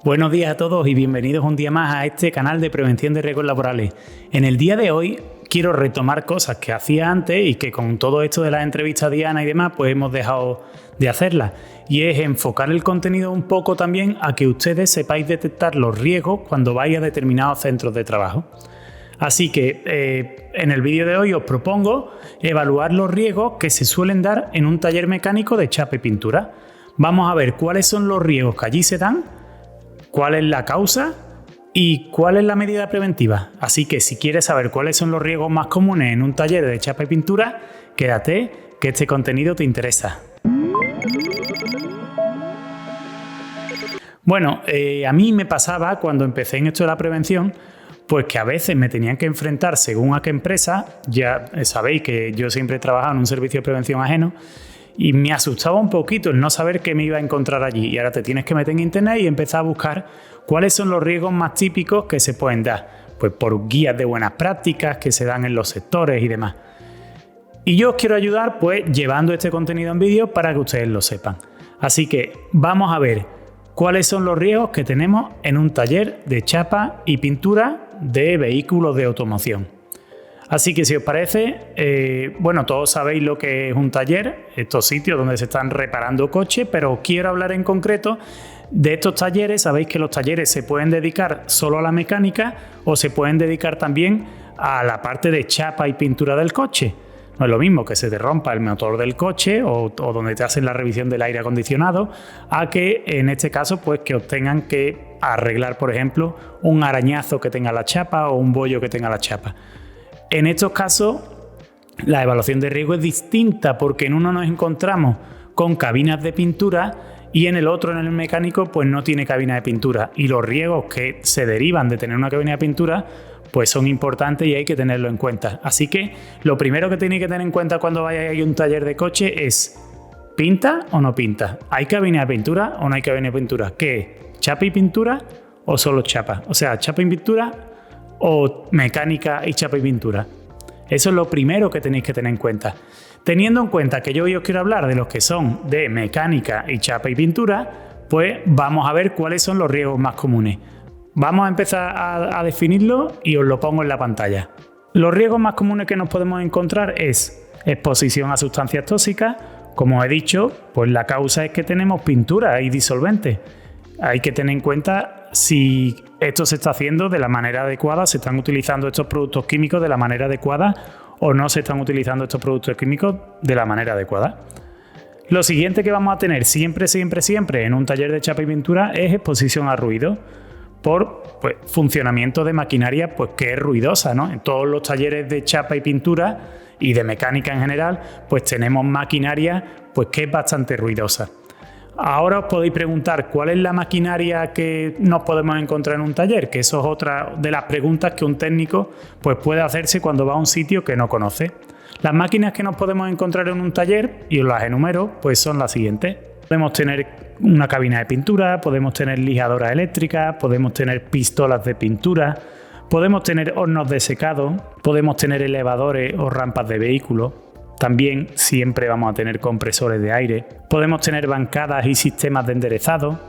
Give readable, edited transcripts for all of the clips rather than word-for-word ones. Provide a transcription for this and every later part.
Buenos días a todos y bienvenidos un día más a este canal de prevención de riesgos laborales. En el día de hoy quiero retomar cosas que hacía antes y que con todo esto de las entrevistas a Diana y demás pues hemos dejado de hacerlas, y es enfocar el contenido un poco también a que ustedes sepáis detectar los riesgos cuando vais a determinados centros de trabajo. Así que en el vídeo de hoy os propongo evaluar los riesgos que se suelen dar en un taller mecánico de chapa y pintura. Vamos a ver cuáles son los riesgos que allí se dan, cuál es la causa y cuál es la medida preventiva. Así que si quieres saber cuáles son los riesgos más comunes en un taller de chapa y pintura, quédate, que este contenido te interesa. Bueno, a mí me pasaba cuando empecé en esto de la prevención, pues que a veces me tenían que enfrentar según a qué empresa. Ya sabéis que yo siempre he trabajado en un servicio de prevención ajeno, y me asustaba un poquito el no saber qué me iba a encontrar allí. Y ahora te tienes que meter en internet y empezar a buscar cuáles son los riesgos más típicos que se pueden dar, pues por guías de buenas prácticas que se dan en los sectores y demás. Y yo os quiero ayudar pues llevando este contenido en vídeo para que ustedes lo sepan. Así que vamos a ver cuáles son los riesgos que tenemos en un taller de chapa y pintura de vehículos de automoción. Así que si os parece, bueno, todos sabéis lo que es un taller, estos sitios donde se están reparando coches, pero quiero hablar en concreto de estos talleres. Sabéis que los talleres se pueden dedicar solo a la mecánica o se pueden dedicar también a la parte de chapa y pintura del coche. No es lo mismo que se te rompa el motor del coche o donde te hacen la revisión del aire acondicionado, a que en este caso pues que os tengan que arreglar, por ejemplo, un arañazo que tenga la chapa o un bollo que tenga la chapa. En estos casos, la evaluación de riesgo es distinta, porque en uno nos encontramos con cabinas de pintura y en el otro, en el mecánico, pues no tiene cabina de pintura. Y los riesgos que se derivan de tener una cabina de pintura pues son importantes y hay que tenerlo en cuenta. Así que lo primero que tenéis que tener en cuenta cuando vayáis a un taller de coche es: ¿pinta o no pinta? ¿Hay cabina de pintura o no hay cabina de pintura? ¿Qué es? ¿Chapa y pintura o solo chapa? O sea, chapa y pintura o mecánica y chapa y pintura. Eso es lo primero que tenéis que tener en cuenta. Teniendo en cuenta que yo hoy os quiero hablar de los que son de mecánica y chapa y pintura, pues vamos a ver cuáles son los riesgos más comunes. Vamos a empezar a definirlos y os lo pongo en la pantalla. Los riesgos más comunes que nos podemos encontrar es exposición a sustancias tóxicas. Como os he dicho, pues la causa es que tenemos pintura y disolventes. Hay que tener en cuenta si esto se está haciendo de la manera adecuada, se están utilizando estos productos químicos de la manera adecuada o no se están utilizando estos productos químicos de la manera adecuada. Lo siguiente que vamos a tener siempre en un taller de chapa y pintura es exposición a ruido por funcionamiento de maquinaria pues que es ruidosa, ¿no? En todos los talleres de chapa y pintura y de mecánica en general pues tenemos maquinaria pues que es bastante ruidosa. Ahora os podéis preguntar cuál es la maquinaria que nos podemos encontrar en un taller, que eso es otra de las preguntas que un técnico pues puede hacerse cuando va a un sitio que no conoce. Las máquinas que nos podemos encontrar en un taller, y os las enumero, pues son las siguientes. Podemos tener una cabina de pintura, podemos tener lijadoras eléctricas, podemos tener pistolas de pintura, podemos tener hornos de secado, podemos tener elevadores o rampas de vehículos. También siempre vamos a tener compresores de aire. Podemos tener bancadas y sistemas de enderezado,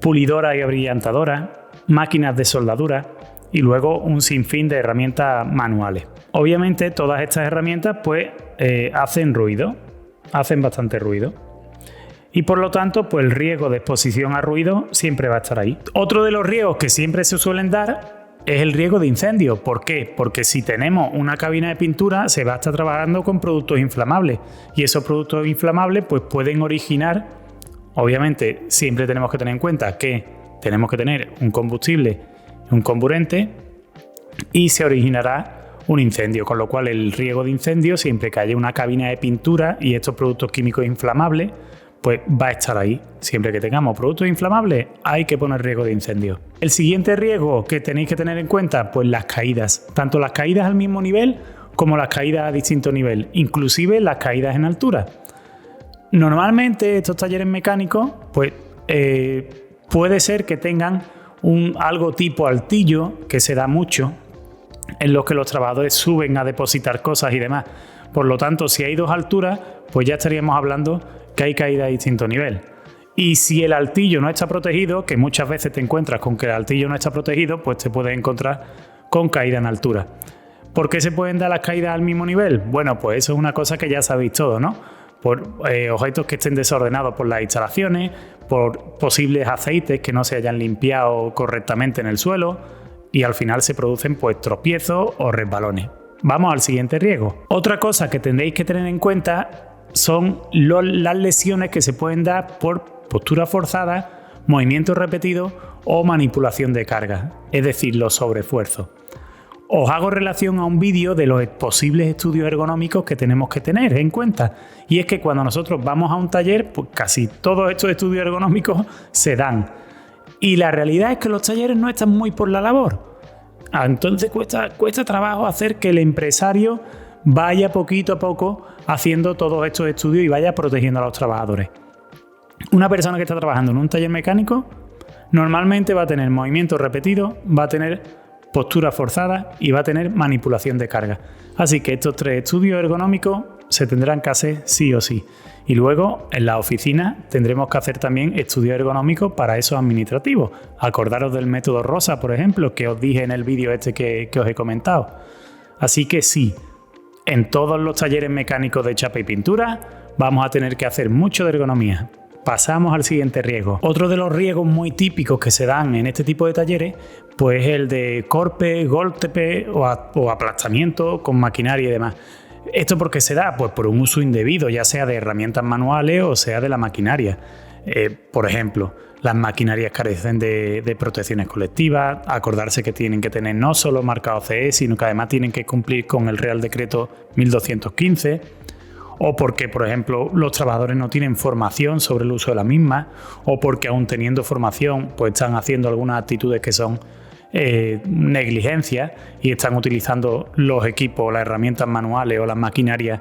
pulidoras y abrillantadoras, máquinas de soldadura y luego un sinfín de herramientas manuales. Obviamente todas estas herramientas pues hacen ruido, hacen bastante ruido. Y por lo tanto pues el riesgo de exposición a ruido siempre va a estar ahí. Otro de los riesgos que siempre se suelen dar es el riesgo de incendio. ¿Por qué? Porque si tenemos una cabina de pintura se va a estar trabajando con productos inflamables y esos productos inflamables pues pueden originar, obviamente siempre tenemos que tener en cuenta que tenemos que tener un combustible, un comburente, y se originará un incendio, con lo cual el riesgo de incendio siempre que haya una cabina de pintura y estos productos químicos inflamables pues va a estar ahí. Siempre que tengamos productos inflamables hay que poner riesgo de incendio. El siguiente riesgo que tenéis que tener en cuenta, pues las caídas. Tanto las caídas al mismo nivel como las caídas a distinto nivel, inclusive las caídas en altura. Normalmente estos talleres mecánicos pues puede ser que tengan algo tipo altillo, que se da mucho, en los que los trabajadores suben a depositar cosas y demás. Por lo tanto, si hay dos alturas, pues ya estaríamos hablando que hay caída a distinto nivel. Y si el altillo no está protegido, que muchas veces te encuentras con que el altillo no está protegido, pues te puedes encontrar con caída en altura. ¿Por qué se pueden dar las caídas al mismo nivel? Bueno, pues eso es una cosa que ya sabéis todo, ¿no? Por objetos que estén desordenados por las instalaciones, por posibles aceites que no se hayan limpiado correctamente en el suelo y al final se producen pues tropiezos o resbalones. Vamos al siguiente riesgo. Otra cosa que tendréis que tener en cuenta son las lesiones que se pueden dar por postura forzada, movimientos repetidos o manipulación de carga, es decir, los sobreesfuerzos. Os hago relación a un vídeo de los posibles estudios ergonómicos que tenemos que tener en cuenta. Y es que cuando nosotros vamos a un taller, pues casi todos estos estudios ergonómicos se dan. Y la realidad es que los talleres no están muy por la labor. Entonces cuesta trabajo hacer que el empresario vaya poquito a poco haciendo todos estos estudios y vaya protegiendo a los trabajadores. Una persona que está trabajando en un taller mecánico normalmente va a tener movimientos repetidos, va a tener postura forzada y va a tener manipulación de carga. Así que estos 3 estudios ergonómicos se tendrán que hacer sí o sí. Y luego en la oficina tendremos que hacer también estudios ergonómicos para esos administrativos. Acordaros del método Rosa, por ejemplo, que os dije en el vídeo que os he comentado. Así que sí, en todos los talleres mecánicos de chapa y pintura vamos a tener que hacer mucho de ergonomía. Pasamos al siguiente riesgo. Otro de los riesgos muy típicos que se dan en este tipo de talleres, pues es el de corte, golpe o aplastamiento con maquinaria y demás. ¿Esto por qué se da? Pues por un uso indebido, ya sea de herramientas manuales o sea de la maquinaria. Por ejemplo, las maquinarias carecen de protecciones colectivas, acordarse que tienen que tener no solo marcado CE, sino que además tienen que cumplir con el Real Decreto 1215, o porque, por ejemplo, los trabajadores no tienen formación sobre el uso de la misma, o porque aún teniendo formación, pues están haciendo algunas actitudes que son negligencias y están utilizando los equipos, las herramientas manuales o las maquinarias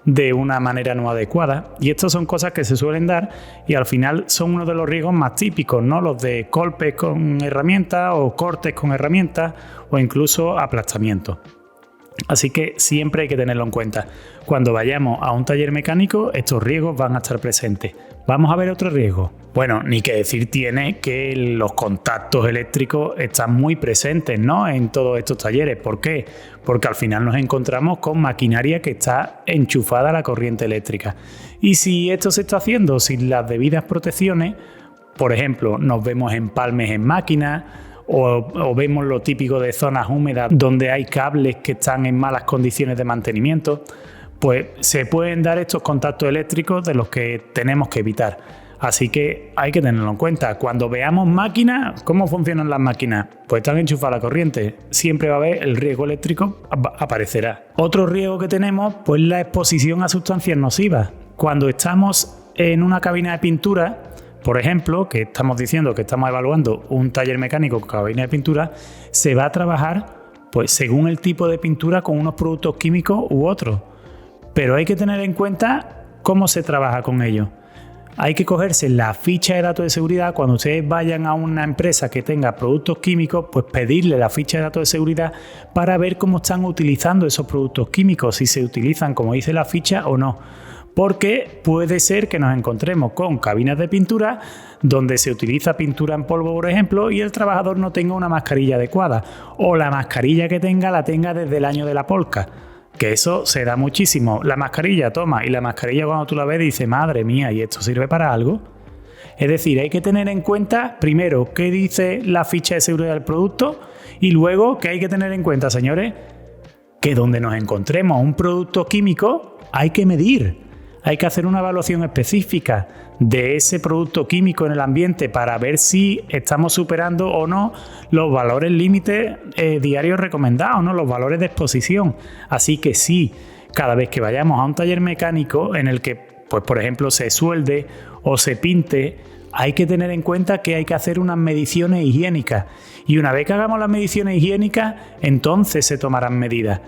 de una manera no adecuada. Y estas son cosas que se suelen dar y al final son uno de los riesgos más típicos, ¿no? Los de golpes con herramientas o cortes con herramientas o incluso aplastamientos. Así que siempre hay que tenerlo en cuenta. Cuando vayamos a un taller mecánico, estos riesgos van a estar presentes. Vamos a ver otro riesgo. Bueno, ni que decir tiene que los contactos eléctricos están muy presentes, ¿no?, en todos estos talleres. ¿Por qué? Porque al final nos encontramos con maquinaria que está enchufada a la corriente eléctrica. Y si esto se está haciendo sin las debidas protecciones, por ejemplo, nos vemos empalmes en máquinas, o vemos lo típico de zonas húmedas donde hay cables que están en malas condiciones de mantenimiento, pues se pueden dar estos contactos eléctricos de los que tenemos que evitar. Así que hay que tenerlo en cuenta. Cuando veamos máquinas, ¿cómo funcionan las máquinas? Pues están enchufadas a la corriente. Siempre va a haber el riesgo eléctrico, aparecerá. Otro riesgo que tenemos, pues la exposición a sustancias nocivas. Cuando estamos en una cabina de pintura, por ejemplo, que estamos diciendo que estamos evaluando un taller mecánico con cabina de pintura, se va a trabajar pues según el tipo de pintura con unos productos químicos u otros. Pero hay que tener en cuenta cómo se trabaja con ellos. Hay que cogerse la ficha de datos de seguridad. Cuando ustedes vayan a una empresa que tenga productos químicos, pues pedirle la ficha de datos de seguridad para ver cómo están utilizando esos productos químicos, si se utilizan como dice la ficha o no. Porque puede ser que nos encontremos con cabinas de pintura donde se utiliza pintura en polvo, por ejemplo, y el trabajador no tenga una mascarilla adecuada, o la mascarilla que tenga la tenga desde el año de la polca, que eso se da muchísimo. La mascarilla, toma, y la mascarilla cuando tú la ves dices, madre mía, ¿y esto sirve para algo? Es decir, hay que tener en cuenta primero qué dice la ficha de seguridad del producto y luego que hay que tener en cuenta, señores, que donde nos encontremos un producto químico hay que medir. Hay que hacer una evaluación específica de ese producto químico en el ambiente para ver si estamos superando o no los valores límites diarios recomendados, ¿no?, los valores de exposición. Así que sí, cada vez que vayamos a un taller mecánico en el que, pues por ejemplo, se suelde o se pinte, hay que tener en cuenta que hay que hacer unas mediciones higiénicas. Y una vez que hagamos las mediciones higiénicas, entonces se tomarán medidas.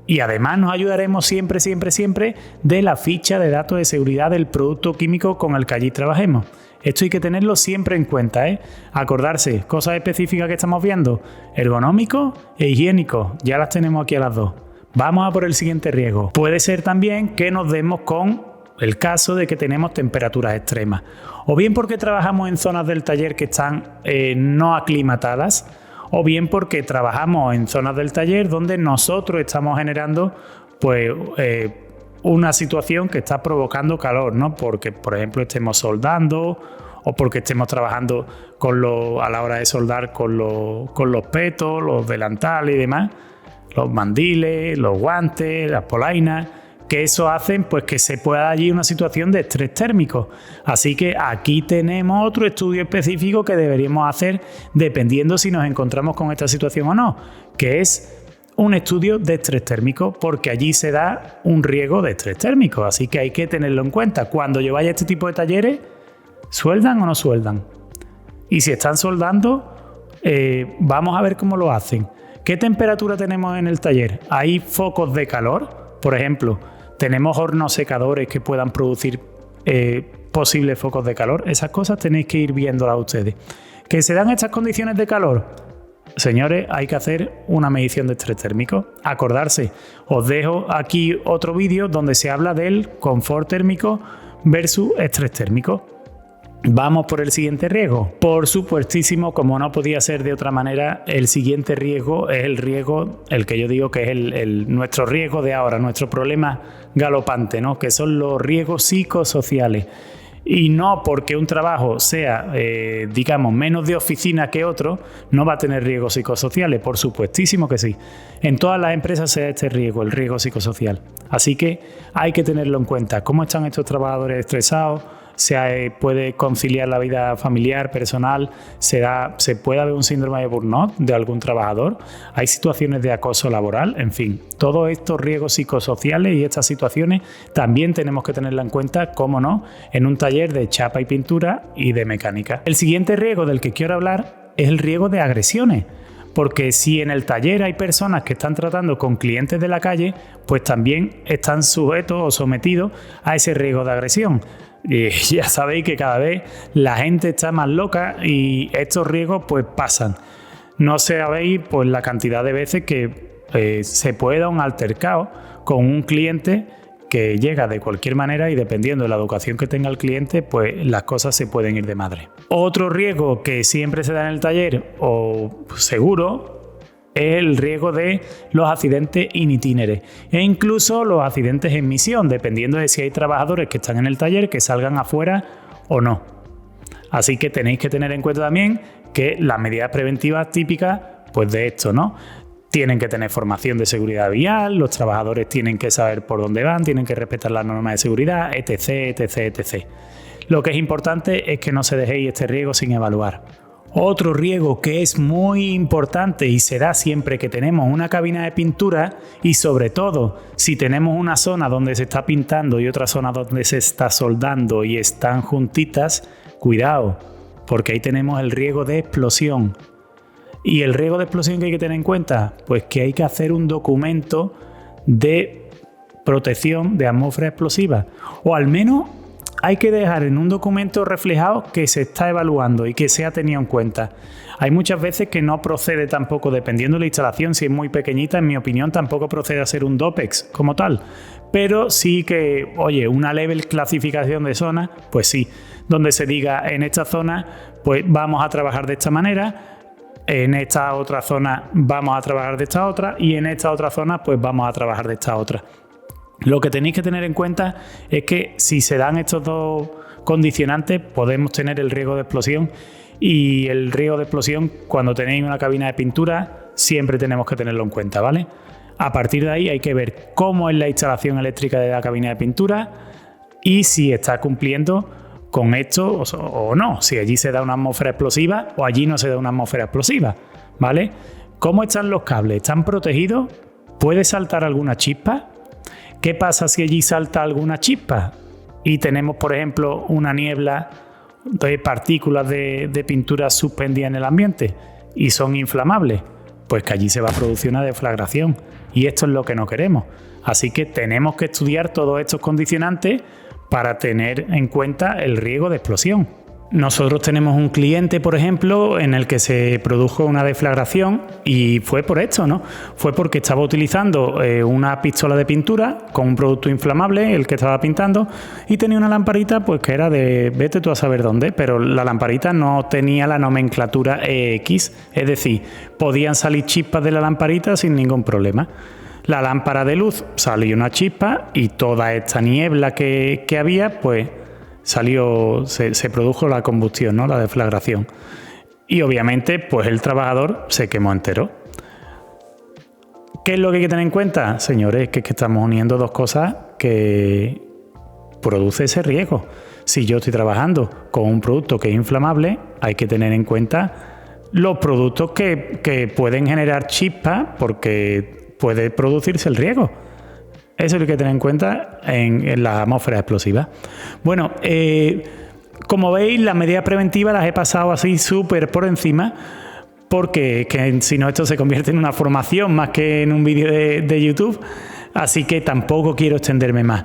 Y además nos ayudaremos siempre de la ficha de datos de seguridad del producto químico con el que allí trabajemos. Esto hay que tenerlo siempre en cuenta, ¿eh? Acordarse, cosas específicas que estamos viendo, ergonómico e higiénico, ya las tenemos aquí a las dos. Vamos a por el siguiente riesgo. Puede ser también que nos demos con el caso de que tenemos temperaturas extremas, o bien porque trabajamos en zonas del taller que están no aclimatadas, o bien porque trabajamos en zonas del taller donde nosotros estamos generando pues una situación que está provocando calor, ¿no? Porque, por ejemplo, estemos soldando o porque estemos trabajando a la hora de soldar con los petos, los delantales y demás, los mandiles, los guantes, las polainas, que eso hacen pues que se pueda dar allí una situación de estrés térmico. Así que aquí tenemos otro estudio específico que deberíamos hacer dependiendo si nos encontramos con esta situación o no, que es un estudio de estrés térmico, porque allí se da un riesgo de estrés térmico. Así que hay que tenerlo en cuenta. Cuando yo vaya a este tipo de talleres, ¿sueldan o no sueldan? Y si están soldando, vamos a ver cómo lo hacen. ¿Qué temperatura tenemos en el taller? ¿Hay focos de calor? Por ejemplo, ¿tenemos hornos secadores que puedan producir posibles focos de calor? Esas cosas tenéis que ir viéndolas ustedes. ¿Que se dan estas condiciones de calor? Señores, hay que hacer una medición de estrés térmico. Acordarse, os dejo aquí otro vídeo donde se habla del confort térmico versus estrés térmico. Vamos por el siguiente riesgo. Por supuestísimo, como no podía ser de otra manera, el siguiente riesgo es el riesgo, el que yo digo que es nuestro riesgo de ahora, nuestro problema galopante, ¿no? Que son los riesgos psicosociales. Y no porque un trabajo sea, digamos, menos de oficina que otro, no va a tener riesgos psicosociales. Por supuestísimo que sí. En todas las empresas se da este riesgo, el riesgo psicosocial. Así que hay que tenerlo en cuenta. ¿Cómo están estos trabajadores estresados? Se puede conciliar la vida familiar, personal, se puede haber un síndrome de burnout de algún trabajador, hay situaciones de acoso laboral, en fin, todos estos riesgos psicosociales y estas situaciones también tenemos que tenerla en cuenta, cómo no, en un taller de chapa y pintura y de mecánica. El siguiente riesgo del que quiero hablar es el riesgo de agresiones. Porque si en el taller hay personas que están tratando con clientes de la calle, pues también están sujetos o sometidos a ese riesgo de agresión. Y ya sabéis que cada vez la gente está más loca y estos riesgos pues pasan. No sabéis pues la cantidad de veces que se puede dar un altercado con un cliente que llega de cualquier manera y dependiendo de la educación que tenga el cliente, pues las cosas se pueden ir de madre. Otro riesgo que siempre se da en el taller, o seguro, es el riesgo de los accidentes in itinere e incluso los accidentes en misión, dependiendo de si hay trabajadores que están en el taller que salgan afuera o no. Así que tenéis que tener en cuenta también que las medidas preventivas típicas pues de esto, ¿no? Tienen que tener formación de seguridad vial, los trabajadores tienen que saber por dónde van, tienen que respetar las normas de seguridad, etc, etc, etc. Lo que es importante es que no se dejéis este riesgo sin evaluar. Otro riesgo que es muy importante y se da siempre que tenemos una cabina de pintura y sobre todo si tenemos una zona donde se está pintando y otra zona donde se está soldando y están juntitas, cuidado, porque ahí tenemos el riesgo de explosión. ¿Y el riesgo de explosión que hay que tener en cuenta? Pues que hay que hacer un documento de protección de atmósfera explosiva. O al menos hay que dejar en un documento reflejado que se está evaluando y que se ha tenido en cuenta. Hay muchas veces que no procede tampoco, dependiendo de la instalación, si es muy pequeñita, en mi opinión tampoco procede a ser un DOPEX como tal. Pero sí que, oye, una level clasificación de zona, pues sí, donde se diga en esta zona, pues vamos a trabajar de esta manera, en esta otra zona vamos a trabajar de esta otra y en esta otra zona pues vamos a trabajar de esta otra. Lo que tenéis que tener en cuenta es que si se dan estos dos condicionantes podemos tener el riesgo de explosión y el riesgo de explosión cuando tenéis una cabina de pintura siempre tenemos que tenerlo en cuenta, ¿vale? A partir de ahí hay que ver cómo es la instalación eléctrica de la cabina de pintura y si está cumpliendo con esto o no, si allí se da una atmósfera explosiva o allí no se da una atmósfera explosiva, ¿vale? ¿Cómo están los cables? ¿Están protegidos? ¿Puede saltar alguna chispa? ¿Qué pasa si allí salta alguna chispa? Y tenemos, por ejemplo, una niebla de partículas de pintura suspendidas en el ambiente y son inflamables, pues que allí se va a producir una deflagración y esto es lo que no queremos. Así que tenemos que estudiar todos estos condicionantes para tener en cuenta el riesgo de explosión. Nosotros tenemos un cliente, por ejemplo, en el que se produjo una deflagración y fue por esto, ¿no? Fue porque estaba utilizando una pistola de pintura con un producto inflamable, el que estaba pintando, y tenía una lamparita pues que era de vete tú a saber dónde, pero la lamparita no tenía la nomenclatura EX, es decir, podían salir chispas de la lamparita sin ningún problema. La lámpara de luz salió una chispa y toda esta niebla que había, pues se produjo la combustión, ¿no? La deflagración. Y obviamente, pues el trabajador se quemó entero. ¿Qué es lo que hay que tener en cuenta, señores? Que estamos uniendo dos cosas que produce ese riesgo. Si yo estoy trabajando con un producto que es inflamable, hay que tener en cuenta los productos que pueden generar chispas porque puede producirse el riesgo. Eso es lo que hay que tener en cuenta en la atmósfera explosiva. Bueno, como veis, las medidas preventivas las he pasado así súper por encima, porque si no esto se convierte en una formación más que en un vídeo de YouTube, así que tampoco quiero extenderme más.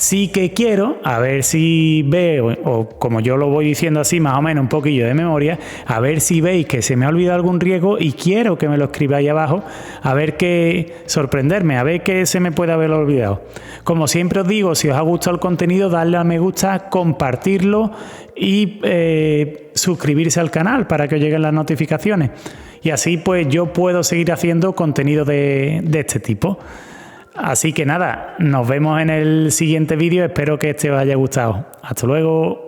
Sí que quiero, a ver si veo, o como yo lo voy diciendo así más o menos un poquillo de memoria, a ver si veis que se me ha olvidado algún riesgo y quiero que me lo escribáis abajo, a ver qué sorprenderme, a ver qué se me puede haber olvidado. Como siempre os digo, si os ha gustado el contenido, darle a me gusta, compartirlo y suscribirse al canal para que os lleguen las notificaciones. Y así pues yo puedo seguir haciendo contenido de este tipo. Así que nada, nos vemos en el siguiente vídeo, espero que este os haya gustado. Hasta luego.